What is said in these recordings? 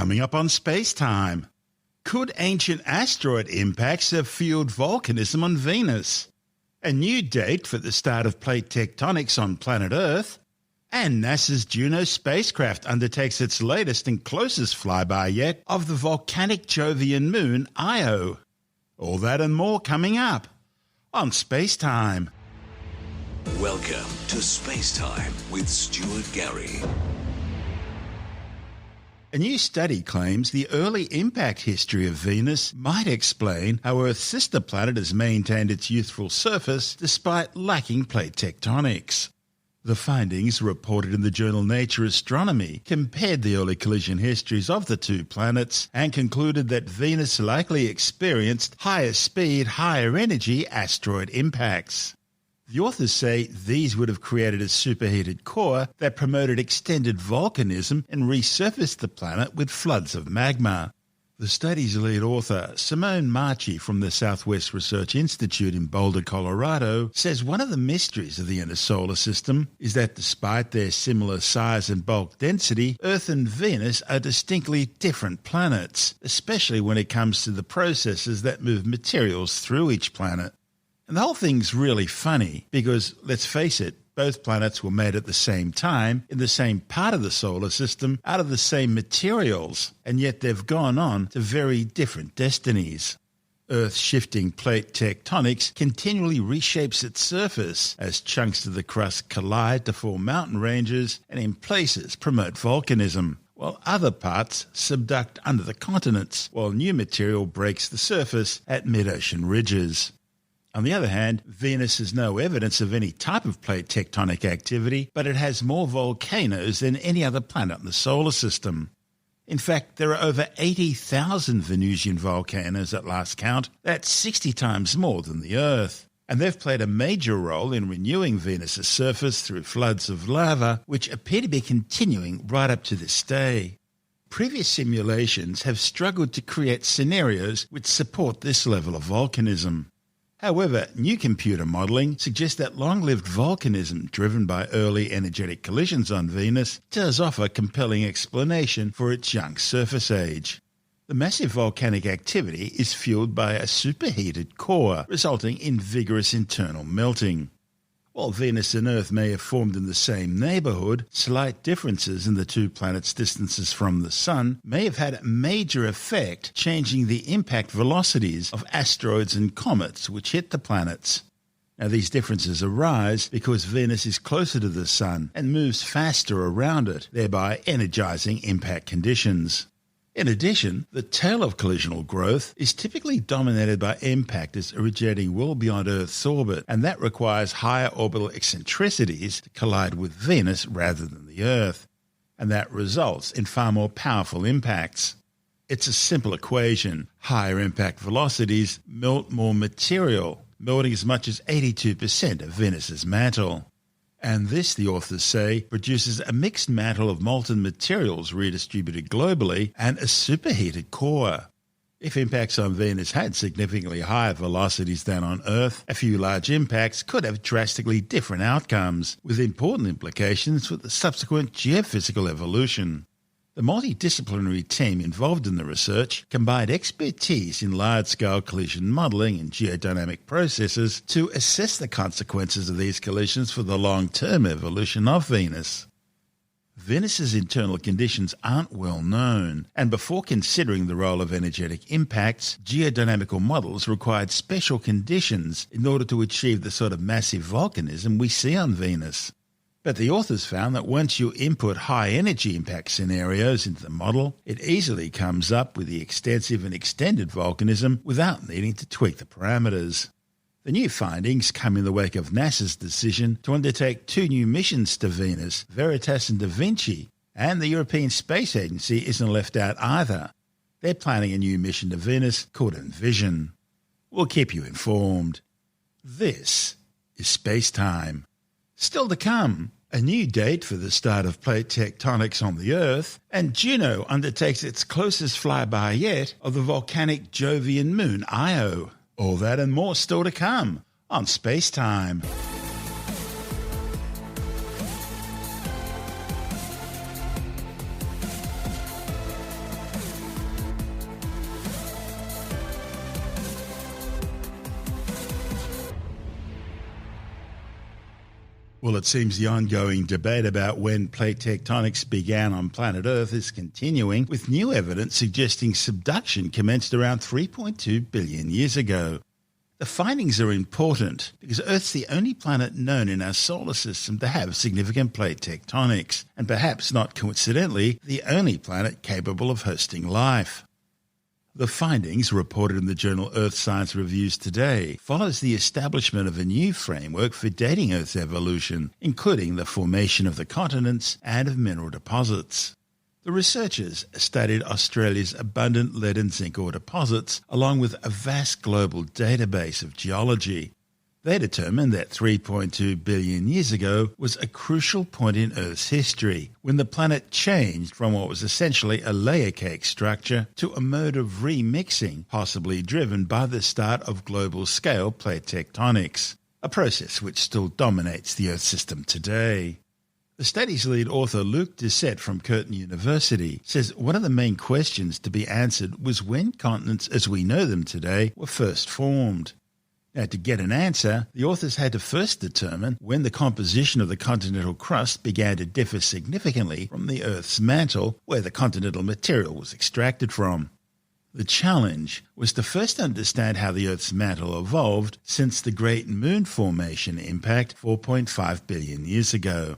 Coming up on SpaceTime. Could ancient asteroid impacts have fueled volcanism on Venus? A new date for the start of plate tectonics on planet Earth? And NASA's Juno spacecraft undertakes its latest and closest flyby yet of the volcanic Jovian moon, Io. All that and more coming up on SpaceTime. Welcome to SpaceTime with Stuart Gary. A new study claims the early impact history of Venus might explain how Earth's sister planet has maintained its youthful surface despite lacking plate tectonics. The findings, reported in the journal Nature Astronomy, compared the early collision histories of the two planets and concluded that Venus likely experienced higher speed, higher energy asteroid impacts. The authors say these would have created a superheated core that promoted extended volcanism and resurfaced the planet with floods of magma. The study's lead author, Simone Marchi from the Southwest Research Institute in Boulder, Colorado, says one of the mysteries of the inner solar system is that despite their similar size and bulk density, Earth and Venus are distinctly different planets, especially when it comes to the processes that move materials through each planet. And the whole thing's really funny because, let's face it, both planets were made at the same time, in the same part of the solar system, out of the same materials, and yet they've gone on to very different destinies. Earth's shifting plate tectonics continually reshapes its surface as chunks of the crust collide to form mountain ranges and in places promote volcanism, while other parts subduct under the continents, while new material breaks the surface at mid-ocean ridges. On the other hand, Venus has no evidence of any type of plate tectonic activity, but it has more volcanoes than any other planet in the solar system. In fact, there are over 80,000 Venusian volcanoes at last count. That's 60 times more than the Earth. And they've played a major role in renewing Venus's surface through floods of lava, which appear to be continuing right up to this day. Previous simulations have struggled to create scenarios which support this level of volcanism. However, new computer modelling suggests that long-lived volcanism driven by early energetic collisions on Venus does offer a compelling explanation for its young surface age. The massive volcanic activity is fueled by a superheated core, resulting in vigorous internal melting. While Venus and Earth may have formed in the same neighbourhood, slight differences in the two planets' distances from the Sun may have had a major effect, changing the impact velocities of asteroids and comets which hit the planets. Now, these differences arise because Venus is closer to the Sun and moves faster around it, thereby energising impact conditions. In addition, the tail of collisional growth is typically dominated by impactors originating well beyond Earth's orbit, and that requires higher orbital eccentricities to collide with Venus rather than the Earth. And that results in far more powerful impacts. It's a simple equation. Higher impact velocities melt more material, melting as much as 82% of Venus's mantle. And this, the authors say, produces a mixed mantle of molten materials redistributed globally and a superheated core. If impacts on Venus had significantly higher velocities than on Earth, a few large impacts could have drastically different outcomes, with important implications for the subsequent geophysical evolution. The multidisciplinary team involved in the research combined expertise in large-scale collision modelling and geodynamic processes to assess the consequences of these collisions for the long-term evolution of Venus. Venus's internal conditions aren't well known, and before considering the role of energetic impacts, geodynamical models required special conditions in order to achieve the sort of massive volcanism we see on Venus. But the authors found that once you input high-energy impact scenarios into the model, it easily comes up with the extensive and extended volcanism without needing to tweak the parameters. The new findings come in the wake of NASA's decision to undertake two new missions to Venus, Veritas and Da Vinci, and the European Space Agency isn't left out either. They're planning a new mission to Venus called Envision. We'll keep you informed. This is SpaceTime. Still to come, a new date for the start of plate tectonics on the Earth, and Juno undertakes its closest flyby yet of the volcanic Jovian moon Io. All that and more still to come on SpaceTime. Well, it seems the ongoing debate about when plate tectonics began on planet Earth is continuing, with new evidence suggesting subduction commenced around 3.2 billion years ago. The findings are important because Earth's the only planet known in our solar system to have significant plate tectonics, and perhaps not coincidentally, the only planet capable of hosting life. The findings, reported in the journal Earth Science Reviews today, follows the establishment of a new framework for dating Earth's evolution, including the formation of the continents and of mineral deposits. The researchers studied Australia's abundant lead and zinc ore deposits, along with a vast global database of geology. They determined that 3.2 billion years ago was a crucial point in Earth's history, when the planet changed from what was essentially a layer cake structure to a mode of remixing, possibly driven by the start of global-scale plate tectonics, a process which still dominates the Earth system today. The study's lead author, Luc Doucet from Curtin University, says one of the main questions to be answered was when continents as we know them today were first formed. Now, to get an answer, the authors had to first determine when the composition of the continental crust began to differ significantly from the Earth's mantle, where the continental material was extracted from. The challenge was to first understand how the Earth's mantle evolved since the Great Moon Formation impact 4.5 billion years ago.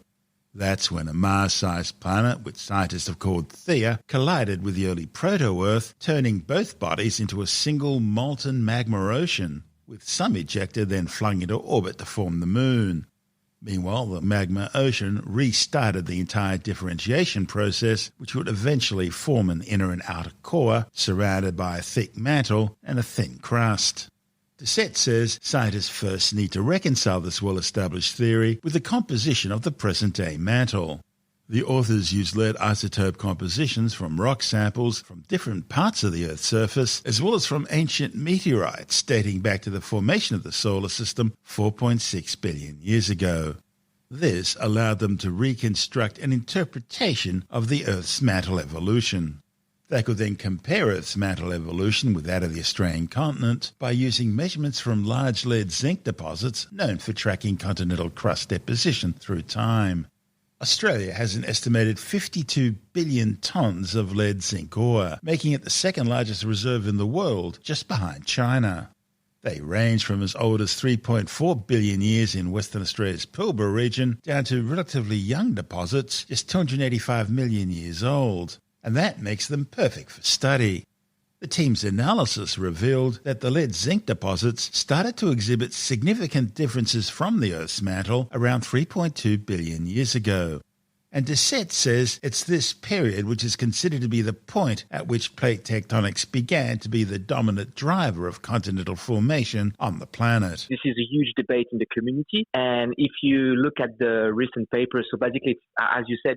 That's when a Mars-sized planet, which scientists have called Theia, collided with the early proto-Earth, turning both bodies into a single molten magma ocean, with some ejected then flung into orbit to form the Moon. Meanwhile, the magma ocean restarted the entire differentiation process, which would eventually form an inner and outer core, surrounded by a thick mantle and a thin crust. Doucet says scientists first need to reconcile this well-established theory with the composition of the present-day mantle. The authors used lead isotope compositions from rock samples from different parts of the Earth's surface, as well as from ancient meteorites dating back to the formation of the solar system 4.6 billion years ago. This allowed them to reconstruct an interpretation of the Earth's mantle evolution. They could then compare Earth's mantle evolution with that of the Australian continent by using measurements from large lead-zinc deposits known for tracking continental crust deposition through time. Australia has an estimated 52 billion tonnes of lead-zinc ore, making it the second largest reserve in the world, just behind China. They range from as old as 3.4 billion years in Western Australia's Pilbara region down to relatively young deposits, just 285 million years old, and that makes them perfect for study. The team's analysis revealed that the lead-zinc deposits started to exhibit significant differences from the Earth's mantle around 3.2 billion years ago. And Doucet says it's this period which is considered to be the point at which plate tectonics began to be the dominant driver of continental formation on the planet. This is a huge debate in the community, and if you look at the recent papers, so basically, as you said,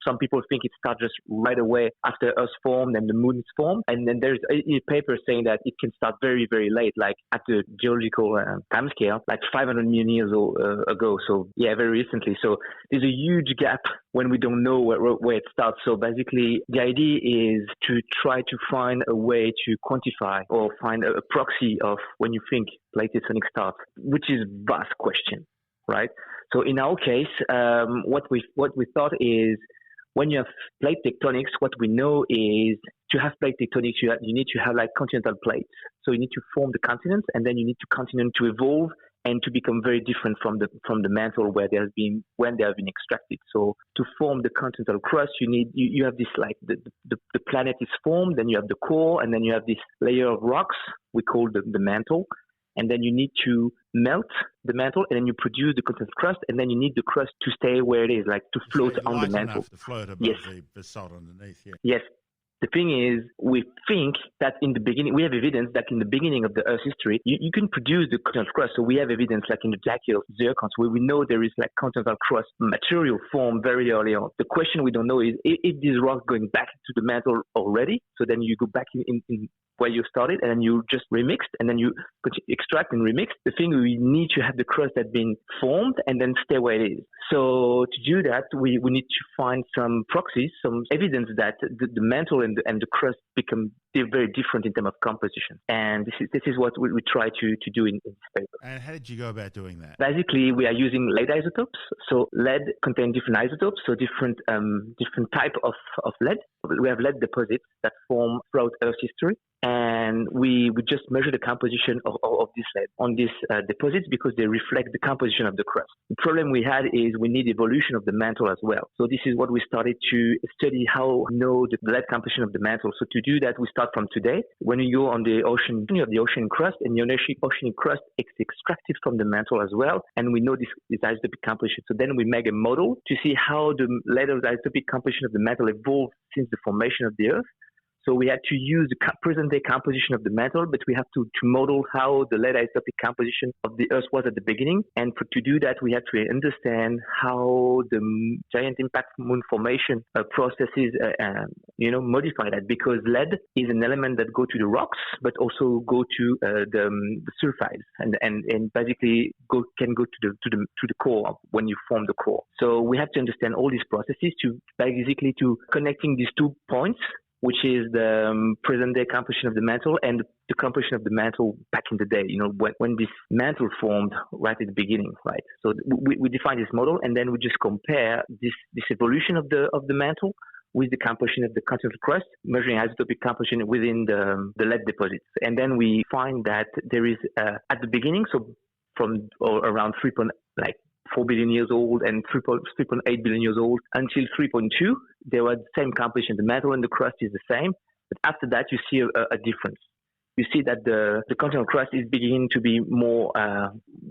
some people think it starts just right away after Earth formed and the Moon is formed, and then there's a paper saying that it can start very, very late, like at the geological timescale, like 500 million years ago, so yeah, very recently. So there's a huge gap when we don't know where it starts. So basically, the idea is to try to find a way to quantify or find a proxy of when you think plate tectonic starts, which is a vast question, right? So in our case, what we thought is when you have plate tectonics, what we know is to have plate tectonics, you need to have like continental plates. So you need to form the continents, and then you need to continent to evolve and to become very different from the mantle when they have been extracted. So to form the continental crust, you have this, like the planet is formed, then you have the core, and then you have this layer of rocks we call the mantle, and then you need to melt the mantle, and then you produce the continental crust, and then you need the crust to stay where it is, like to float on the mantle. To float above the basalt underneath. Yeah. Yes. The thing is, we think that in the beginning, we have evidence that in the beginning of the Earth's history, you can produce the continental crust. So we have evidence like in the Jackyl zircons, where we know there is like continental crust material formed very early on. The question we don't know is if these rocks going back to the mantle already. So then you go back in where you started, and then you just remixed, and then you extract and remix. The thing we need to have the crust that's been formed and then stay where it is. So to do that, we need to find some proxies, some evidence that the mantle and the crust become they're very different in terms of composition. And this is what we try to do in this paper. And how did you go about doing that? Basically, we are using lead isotopes. So lead contains different isotopes, so different type of lead. We have lead deposits that form throughout Earth's history. And we just measure the composition of this lead on these deposits because they reflect the composition of the crust. The problem we had is we need evolution of the mantle as well. So this is what we started to study, how we know the lead composition of the mantle. So to do that, we start from today. When you go on the ocean, you have the ocean crust, and your ocean crust is extracted from the mantle as well. And we know this isotopic composition. So then we make a model to see how the lead of the isotopic composition of the mantle evolved since the formation of the Earth. So we had to use the present-day composition of the mantle, but we have to model how the lead isotopic composition of the Earth was at the beginning. And to do that, we had to understand how the giant impact moon formation processes, modify that, because lead is an element that go to the rocks, but also go to the sulfides, and basically can go to the core when you form the core. So we have to understand all these processes to connecting these 2 points, which is the present-day composition of the mantle and the composition of the mantle back in the day, when this mantle formed right at the beginning, right? So we define this model, and then we just compare this evolution of the mantle with the composition of the continental crust, measuring isotopic composition within the lead deposits. And then we find that there is, at the beginning, so from around 4 billion years old and 3.8 billion years old until 3.2, they were the same composition. The mantle and the crust is the same. But after that, you see a difference. You see that the continental crust is beginning to be more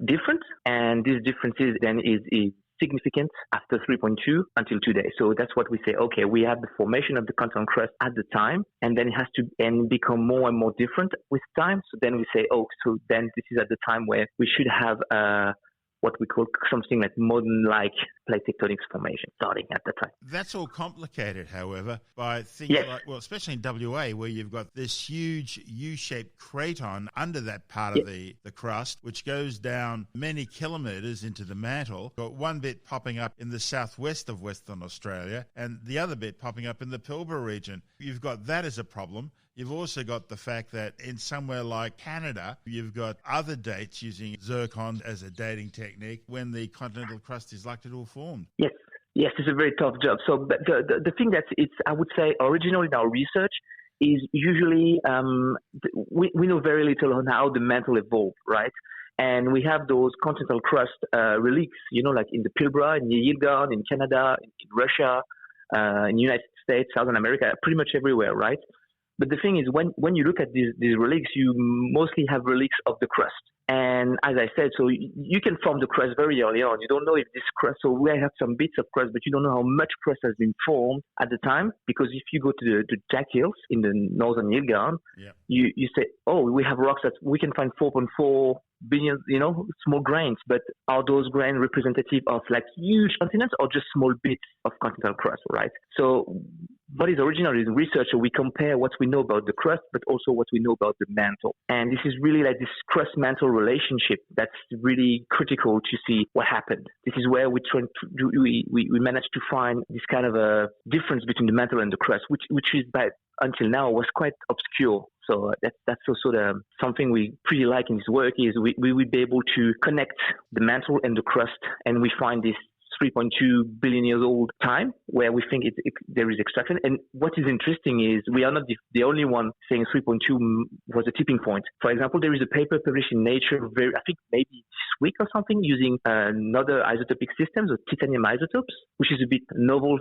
different. And this differences then is significant after 3.2 until today. So that's what we say. Okay, we have the formation of the continental crust at the time, and then it has to become more and more different with time. So then we say, so then this is at the time where we should have what we call something like modern-like plate tectonics formation starting at the time. That's all complicated, however, by things especially in WA, where you've got this huge U-shaped craton under that part of the crust, which goes down many kilometres into the mantle. Got one bit popping up in the southwest of Western Australia and the other bit popping up in the Pilbara region. You've got that as a problem. You've also got the fact that in somewhere like Canada, you've got other dates using zircon as a dating technique when the continental crust is likely to have formed. Yes, it's a very tough job. So the thing that I would say, original in our research is usually we know very little on how the mantle evolved, right? And we have those continental crust relics, like in the Pilbara, in Yilgarn, in Canada, in Russia, in the United States, Southern America, pretty much everywhere, right? But the thing is, when you look at these relics, you mostly have relics of the crust. And as I said, so you can form the crust very early on. You don't know if this crust, so we have some bits of crust, but you don't know how much crust has been formed at the time. Because if you go to the Jack Hills in the northern Yilgarn, you say, we have rocks that we can find 4.4 billion, small grains, but are those grains representative of like huge continents or just small bits of continental crust, right? So what is original is research. So we compare what we know about the crust, but also what we know about the mantle. And this is really like this crust-mantle relationship that's really critical to see what happened. This is where we managed to find this kind of a difference between the mantle and the crust, which is until now was quite obscure. So that's also something we pretty like in this work is we would be able to connect the mantle and the crust, and we find this 3.2 billion years old time where we think there is extraction. And what is interesting is we are not the only one saying 3.2 was a tipping point. For example, there is a paper published in Nature, I think maybe this week or something, using another isotopic system, so titanium isotopes, which is a bit novel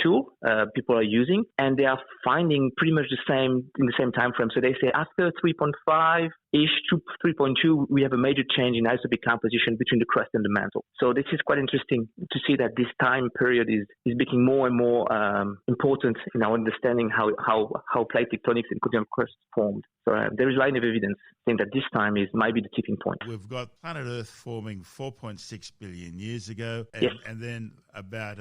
tool people are using, and they are finding pretty much the same in the same time frame. So they say after 3.5-ish to 3.2, we have a major change in isotopic composition between the crust and the mantle. So this is quite interesting to see that this time period is becoming more and more important in our understanding how plate tectonics and continental crust formed. So there is a line of evidence saying that this time might be the tipping point. We've got planet Earth forming 4.6 billion years ago, and then about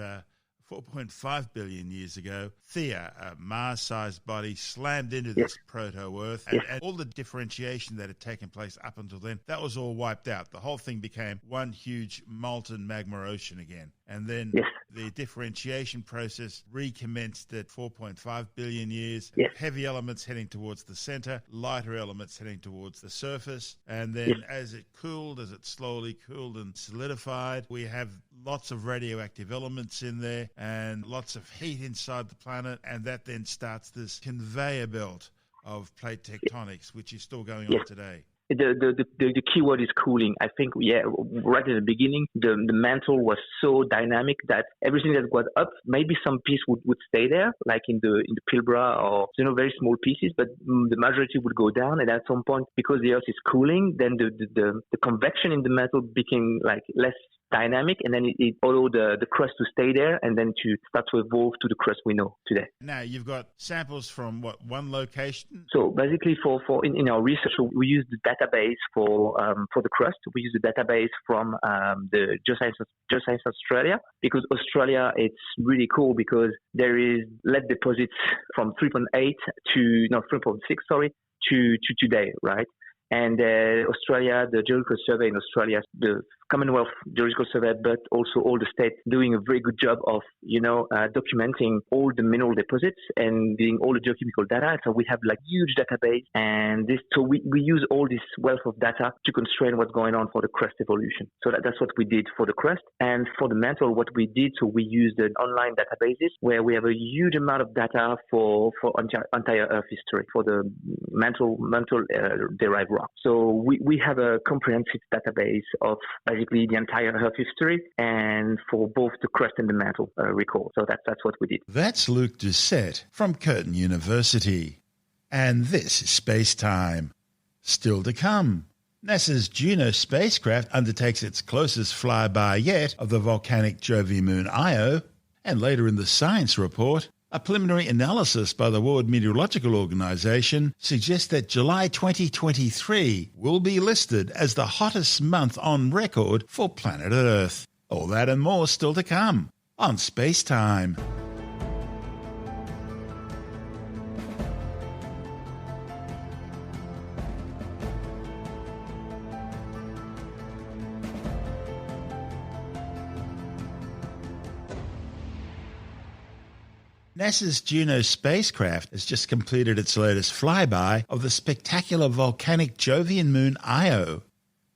4.5 billion years ago, Theia, a Mars-sized body, slammed into this proto-Earth, and all the differentiation that had taken place up until then, that was all wiped out. The whole thing became one huge molten magma ocean again. And then the differentiation process recommenced at 4.5 billion years. Heavy elements heading towards the center, lighter elements heading towards the surface. And then as it slowly cooled and solidified, we have lots of radioactive elements in there and lots of heat inside the planet. And that then starts this conveyor belt of plate tectonics, which is still going on today. The key word is cooling. I think, right at the beginning, the mantle was so dynamic that everything that got up, maybe some piece would stay there, like in the Pilbara or, very small pieces, but the majority would go down. And at some point, because the Earth is cooling, then the convection in the mantle became like less dynamic, and then it allowed the crust to stay there and then to start to evolve to the crust we know today. Now, you've got samples from one location? So basically in our research, we use the database for the crust. We use the database from the Geoscience Australia, because Australia, it's really cool because there is lead deposits from 3.6 to today, right? And Australia, the Geological Survey in Australia, the Commonwealth Geological Survey, but also all the states doing a very good job of, documenting all the mineral deposits and getting all the geochemical data. So we have like huge database, and we use all this wealth of data to constrain what's going on for the crust evolution. So that's what we did for the crust. And for the mantle, what we did, so we used an online databases where we have a huge amount of data for entire Earth history for the mantle derived rock. So we have a comprehensive database of basically the entire Earth history, and for both the crust and the mantle record. So that's what we did. That's Luc Doucet from Curtin University. And this is SpaceTime. Still to come, NASA's Juno spacecraft undertakes its closest flyby yet of the volcanic Jovian moon Io. And later in the Science Report, a preliminary analysis by the World Meteorological Organization suggests that July 2023 will be listed as the hottest month on record for planet Earth. All that and more still to come on SpaceTime. NASA's Juno spacecraft has just completed its latest flyby of the spectacular volcanic Jovian moon Io.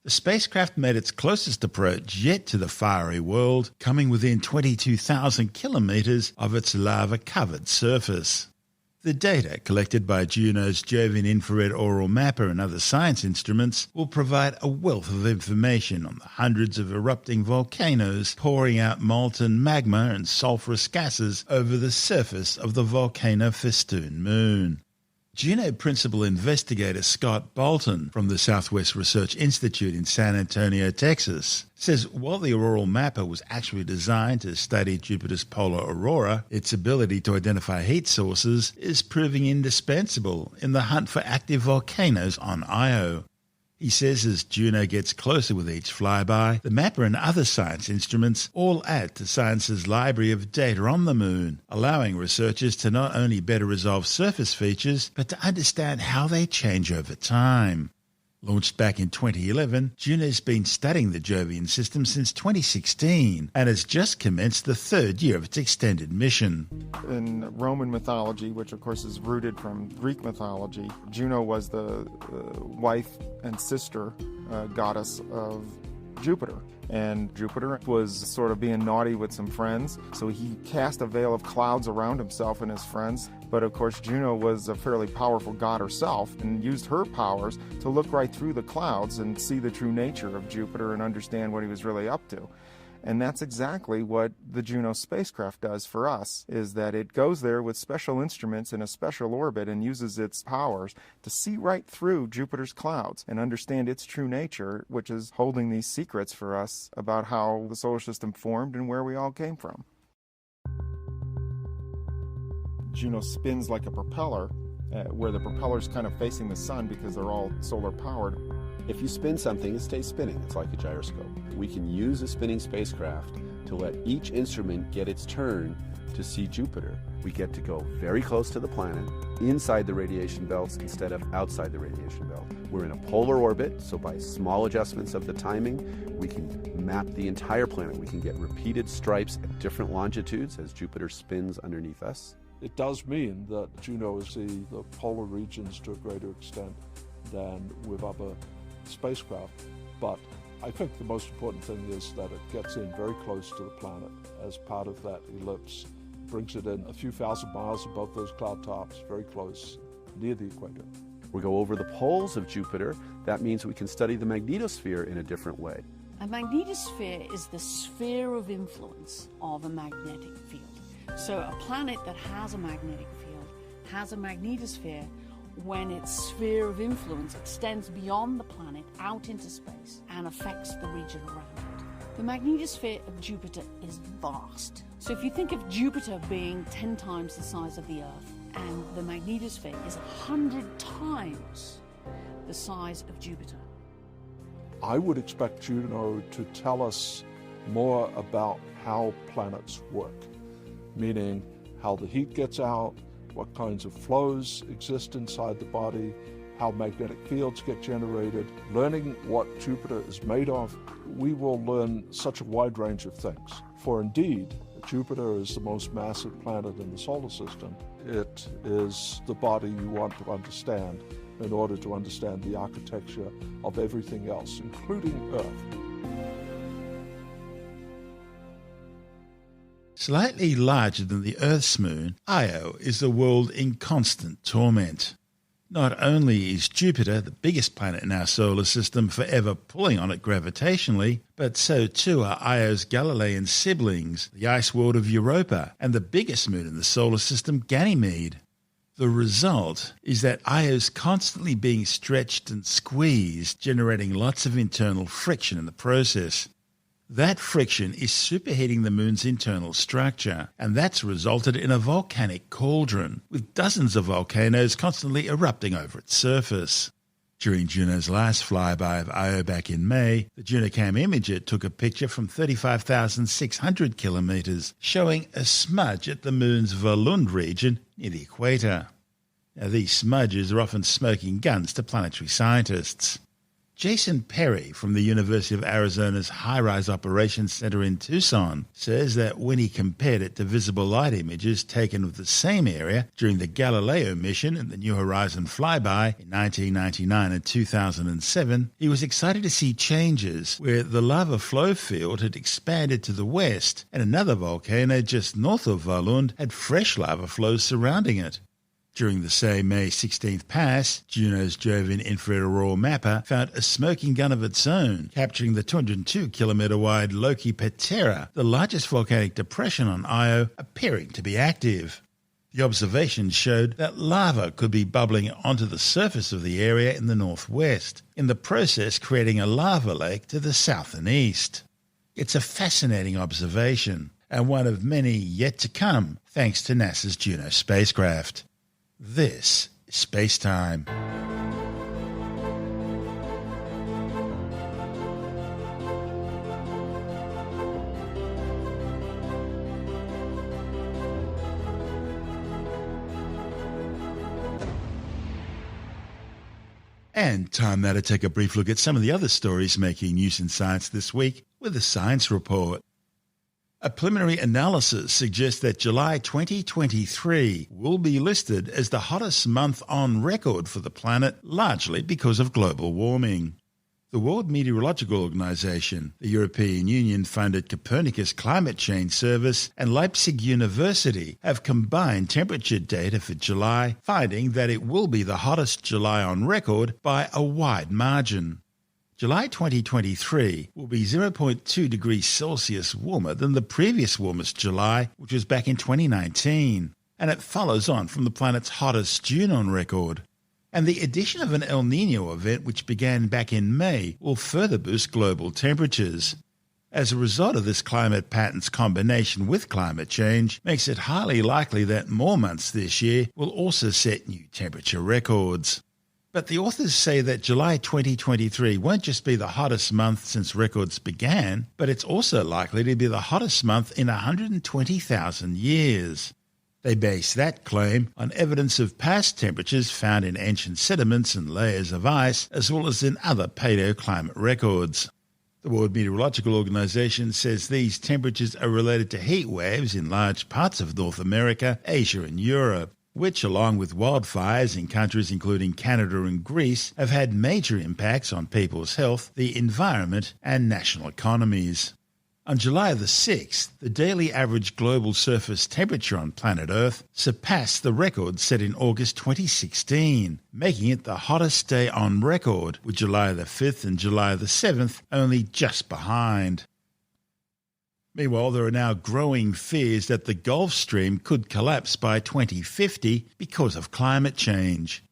The spacecraft made its closest approach yet to the fiery world, coming within 22,000 kilometres of its lava-covered surface. The data collected by Juno's Jovian infrared auroral mapper and other science instruments will provide a wealth of information on the hundreds of erupting volcanoes pouring out molten magma and sulphurous gases over the surface of the volcano-festooned moon. Juno principal investigator Scott Bolton from the Southwest Research Institute in San Antonio, Texas, says while the auroral mapper was actually designed to study Jupiter's polar aurora, its ability to identify heat sources is proving indispensable in the hunt for active volcanoes on Io. He says as Juno gets closer with each flyby, the mapper and other science instruments all add to science's library of data on the moon, allowing researchers to not only better resolve surface features, but to understand how they change over time. Launched back in 2011, Juno's been studying the Jovian system since 2016 and has just commenced the third year of its extended mission. In Roman mythology, which of course is rooted from Greek mythology, Juno was the wife and sister goddess of Jupiter. And Jupiter was sort of being naughty with some friends, so he cast a veil of clouds around himself and his friends. But of course, Juno was a fairly powerful god herself and used her powers to look right through the clouds and see the true nature of Jupiter and understand what he was really up to. And that's exactly what the Juno spacecraft does for us, is that it goes there with special instruments in a special orbit and uses its powers to see right through Jupiter's clouds and understand its true nature, which is holding these secrets for us about how the solar system formed and where we all came from. Juno spins like a propeller, where the propeller's kind of facing the sun because they're all solar powered. If you spin something, it stays spinning. It's like a gyroscope. We can use a spinning spacecraft to let each instrument get its turn to see Jupiter. We get to go very close to the planet, inside the radiation belts instead of outside the radiation belt. We're in a polar orbit, so by small adjustments of the timing, we can map the entire planet. We can get repeated stripes at different longitudes as Jupiter spins underneath us. It does mean that Juno will see the polar regions to a greater extent than with other spacecraft, but I think the most important thing is that it gets in very close to the planet as part of that ellipse, brings it in a few thousand miles above those cloud tops, very close, near the equator. We go over the poles of Jupiter. That means we can study the magnetosphere in a different way. A magnetosphere is the sphere of influence of a magnetic field. So a planet that has a magnetic field has a magnetosphere when its sphere of influence extends beyond the planet out into space and affects the region around it. The magnetosphere of Jupiter is vast. So if you think of Jupiter being 10 times the size of the Earth, and the magnetosphere is 100 times the size of Jupiter. I would expect Juno to tell us more about how planets work, meaning how the heat gets out, what kinds of flows exist inside the body, how magnetic fields get generated. Learning what Jupiter is made of, we will learn such a wide range of things. For indeed, Jupiter is the most massive planet in the solar system. It is the body you want to understand in order to understand the architecture of everything else, including Earth. Slightly larger than the Earth's moon, Io is a world in constant torment. Not only is Jupiter, the biggest planet in our solar system, forever pulling on it gravitationally, but so too are Io's Galilean siblings, the ice world of Europa, and the biggest moon in the solar system, Ganymede. The result is that Io's constantly being stretched and squeezed, generating lots of internal friction in the process. That friction is superheating the moon's internal structure, and that's resulted in a volcanic cauldron, with dozens of volcanoes constantly erupting over its surface. During Juno's last flyby of Io back in May, the JunoCam imager took a picture from 35,600 kilometres, showing a smudge at the moon's Volund region near the equator. Now, these smudges are often smoking guns to planetary scientists. Jason Perry from the University of Arizona's High-Rise Operations Center in Tucson says that when he compared it to visible light images taken of the same area during the Galileo mission and the New Horizon flyby in 1999 and 2007, he was excited to see changes where the lava flow field had expanded to the west and another volcano just north of Volund had fresh lava flows surrounding it. During the same May 16th pass, Juno's Jovian infrared aurora mapper found a smoking gun of its own, capturing the 202-kilometre-wide Loki Patera, the largest volcanic depression on Io, appearing to be active. The observations showed that lava could be bubbling onto the surface of the area in the northwest, in the process creating a lava lake to the south and east. It's a fascinating observation, and one of many yet to come, thanks to NASA's Juno spacecraft. This is SpaceTime. And time now to take a brief look at some of the other stories making news in science this week with the Science Report. A preliminary analysis suggests that July 2023 will be listed as the hottest month on record for the planet, largely because of global warming. The World Meteorological Organization, the European Union-funded Copernicus Climate Change Service, and Leipzig University have combined temperature data for July, finding that it will be the hottest July on record by a wide margin. July 2023 will be 0.2 degrees Celsius warmer than the previous warmest July, which was back in 2019, and it follows on from the planet's hottest June on record. And the addition of an El Niño event, which began back in May, will further boost global temperatures. As a result of this climate pattern's combination with climate change, makes it highly likely that more months this year will also set new temperature records. But the authors say that July 2023 won't just be the hottest month since records began, but it's also likely to be the hottest month in 120,000 years. They base that claim on evidence of past temperatures found in ancient sediments and layers of ice, as well as in other paleoclimate records. The World Meteorological Organization says these temperatures are related to heat waves in large parts of North America, Asia and Europe, which, along with wildfires in countries including Canada and Greece, have had major impacts on people's health, the environment and national economies. On July the 6th, the daily average global surface temperature on planet Earth surpassed the record set in August 2016, making it the hottest day on record, with July the 5th and July the 7th only just behind. Meanwhile, there are now growing fears that the Gulf Stream could collapse by 2050 because of climate change.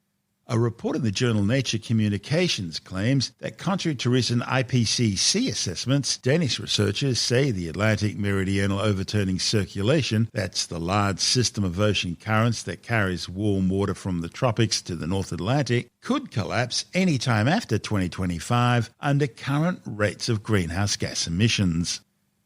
A report in the journal Nature Communications claims that contrary to recent IPCC assessments, Danish researchers say the Atlantic Meridional Overturning Circulation, that's the large system of ocean currents that carries warm water from the tropics to the North Atlantic, could collapse any time after 2025 under current rates of greenhouse gas emissions.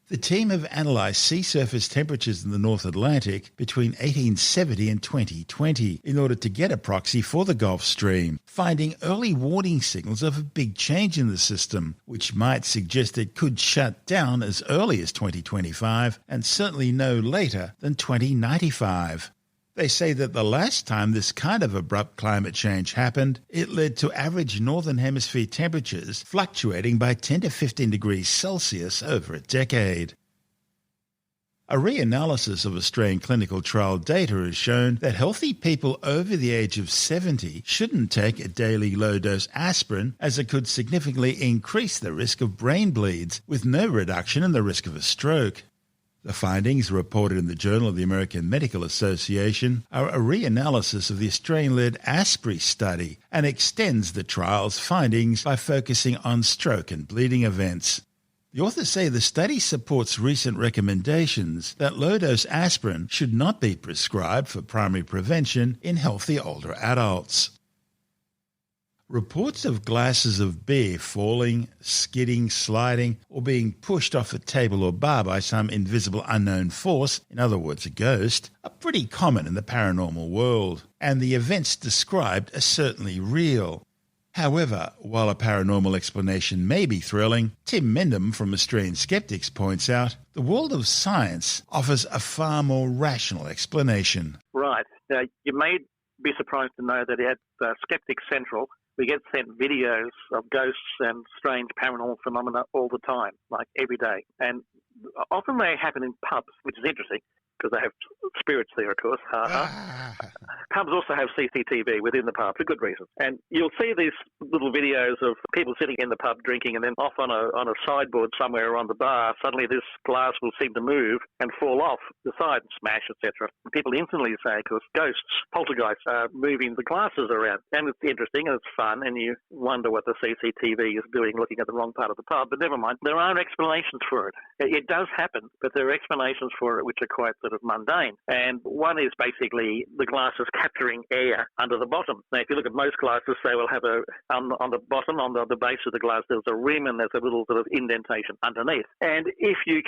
The team have analysed sea surface temperatures in the North Atlantic between 1870 and 2020 in order to get a proxy for the Gulf Stream, finding early warning signals of a big change in the system, which might suggest it could shut down as early as 2025 and certainly no later than 2095. They say that the last time this kind of abrupt climate change happened, it led to average Northern Hemisphere temperatures fluctuating by 10 to 15 degrees Celsius over a decade. A reanalysis of Australian clinical trial data has shown that healthy people over the age of 70 shouldn't take a daily low-dose aspirin, as it could significantly increase the risk of brain bleeds, with no reduction in the risk of a stroke. The findings, reported in the Journal of the American Medical Association, are a reanalysis of the Australian-led Aspirin study and extends the trial's findings by focusing on stroke and bleeding events. The authors say the study supports recent recommendations that low-dose aspirin should not be prescribed for primary prevention in healthy older adults. Reports of glasses of beer falling, skidding, sliding, or being pushed off a table or bar by some invisible unknown force, in other words a ghost, are pretty common in the paranormal world, and the events described are certainly real. However, while a paranormal explanation may be thrilling, Tim Mendham from Australian Skeptics points out the world of science offers a far more rational explanation. Right. Now, you may be surprised to know that at Skeptics Central, we get sent videos of ghosts and strange paranormal phenomena all the time, like every day. And often they happen in pubs, which is interesting, because they have spirits there, of course. Pubs also have CCTV within the pub for good reason. And you'll see these little videos of people sitting in the pub drinking, and then off on a sideboard somewhere on the bar, suddenly this glass will seem to move and fall off the side and smash, etc. People instantly say, because ghosts, poltergeists, are moving the glasses around. And it's interesting and it's fun, and you wonder what the CCTV is doing looking at the wrong part of the pub. But never mind, there are explanations for it. It does happen, but there are explanations for it which are quite sort of mundane. And one is basically the glasses capturing air under the bottom. Now, if you look at most glasses, they will have on the bottom, on the base of the glass, there's a rim and there's a little sort of indentation underneath. And if you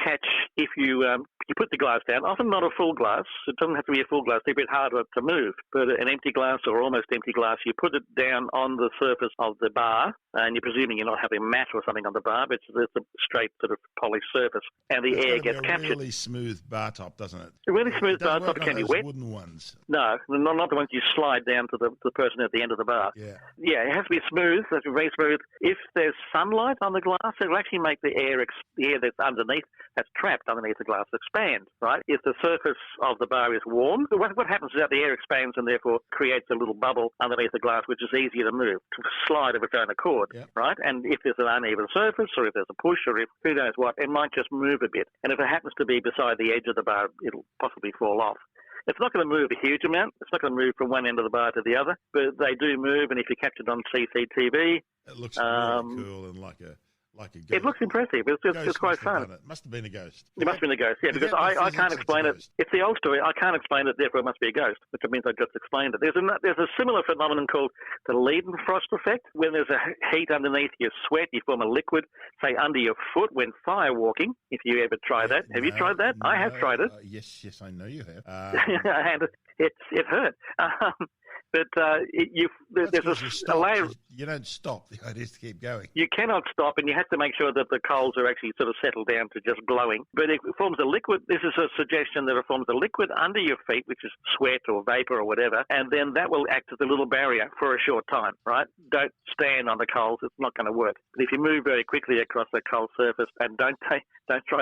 put the glass down, often not a full glass, it doesn't have to be a full glass, it's a bit harder to move, but an empty glass or almost empty glass, you put it down on the surface of the bar, and you're presuming you're not having a mat or something on the bar, but it's a straight sort of polished surface, and the air gets captured. A really smooth bar top, doesn't it? A really smooth bar top can be wet. Wooden ones. No, not the ones you slide down to the person at the end of the bar. Yeah, it has to be smooth. It has to be very smooth. If there's sunlight on the glass, it'll actually make the air that's underneath, that's trapped underneath the glass, expand, right? If the surface of the bar is warm, what happens is that the air expands and therefore creates a little bubble underneath the glass, which is easier to move, to slide of its own accord, right? And if there's an uneven surface, or if there's a push, or if who knows what, it might just move a bit. And if it happens to be beside the edge of the bar, it'll possibly fall off. It's not going to move a huge amount. It's not going to move from one end of the bar to the other, but they do move. And if you catch it on CCTV, it looks really cool and Like a ghost. It looks impressive. It's quite fun. It must have been a ghost. It must have been a ghost, yeah, because I can't explain it. It's the old story. I can't explain it, therefore it must be a ghost, which means I just explained it. There's a similar phenomenon called the Leidenfrost effect. When there's a heat underneath your sweat, you form a liquid, say, under your foot when firewalking, if you ever try that. Have you tried that? I have tried it. Yes, I know you have. And it hurt. But there's a layer. You don't stop. The idea is to keep going. You cannot stop, and you have to make sure that the coals are actually sort of settled down to just glowing. But it forms a liquid. This is a suggestion that it forms a liquid under your feet, which is sweat or vapor or whatever, and then that will act as a little barrier for a short time, right? Don't stand on the coals. It's not going to work. But if you move very quickly across the coal surface, and don't try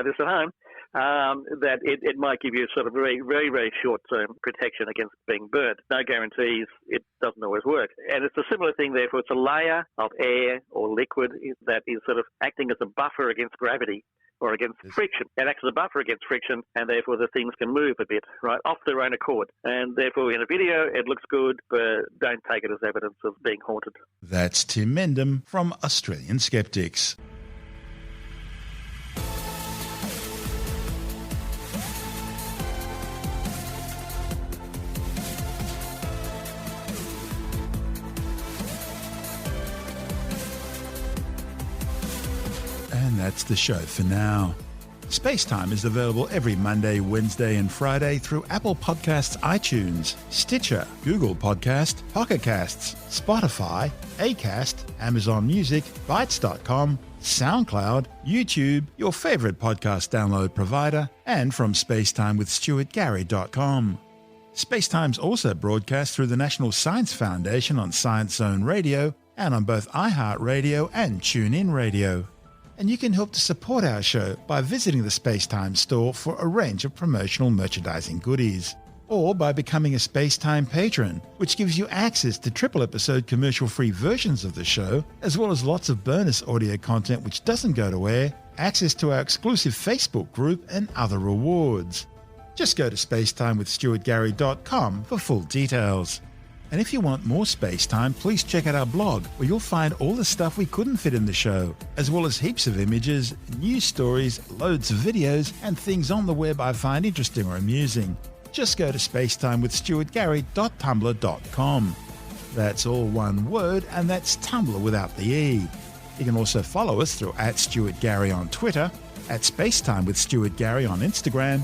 this at home, that it might give you sort of very, very, very short-term protection against being burnt. No guarantees. It doesn't always work. And it's a similar thing, therefore. It's a layer of air or liquid that is sort of acting as a buffer against gravity or against friction. It acts as a buffer against friction, and therefore the things can move a bit, right, off their own accord. And therefore, in a video, it looks good, but don't take it as evidence of being haunted. That's Tim Mendham from Australian Skeptics. And that's the show for now. SpaceTime is available every Monday, Wednesday and Friday through Apple Podcasts, iTunes, Stitcher, Google Podcast, Pocket Casts, Spotify, Acast, Amazon Music, Bytes.com, SoundCloud, YouTube, your favourite podcast download provider, and from spacetimewithstuartgary.com. SpaceTime's also broadcast through the National Science Foundation on Science Zone Radio and on both iHeartRadio and TuneIn Radio. And you can help to support our show by visiting the SpaceTime store for a range of promotional merchandising goodies, or by becoming a SpaceTime patron, which gives you access to triple-episode commercial-free versions of the show, as well as lots of bonus audio content which doesn't go to air, access to our exclusive Facebook group, and other rewards. Just go to spacetimewithstuartgary.com for full details. And if you want more SpaceTime, please check out our blog, where you'll find all the stuff we couldn't fit in the show, as well as heaps of images, news stories, loads of videos, and things on the web I find interesting or amusing. Just go to spacetimewithstuartgary.tumblr.com. That's all one word, and that's Tumblr without the E. You can also follow us through @StuartGary on Twitter, @SpaceTimeWithStuartGary on Instagram,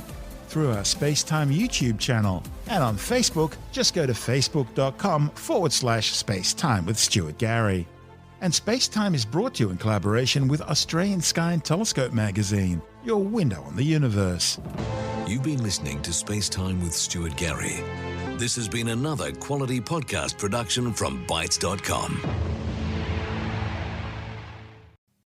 through our SpaceTime YouTube channel, and on Facebook, just go to facebook.com/SpaceTime with Stuart Gary. And SpaceTime is brought to you in collaboration with Australian Sky and Telescope magazine, your window on the universe. You've been listening to SpaceTime with Stuart Gary. This has been another quality podcast production from Bytes.com.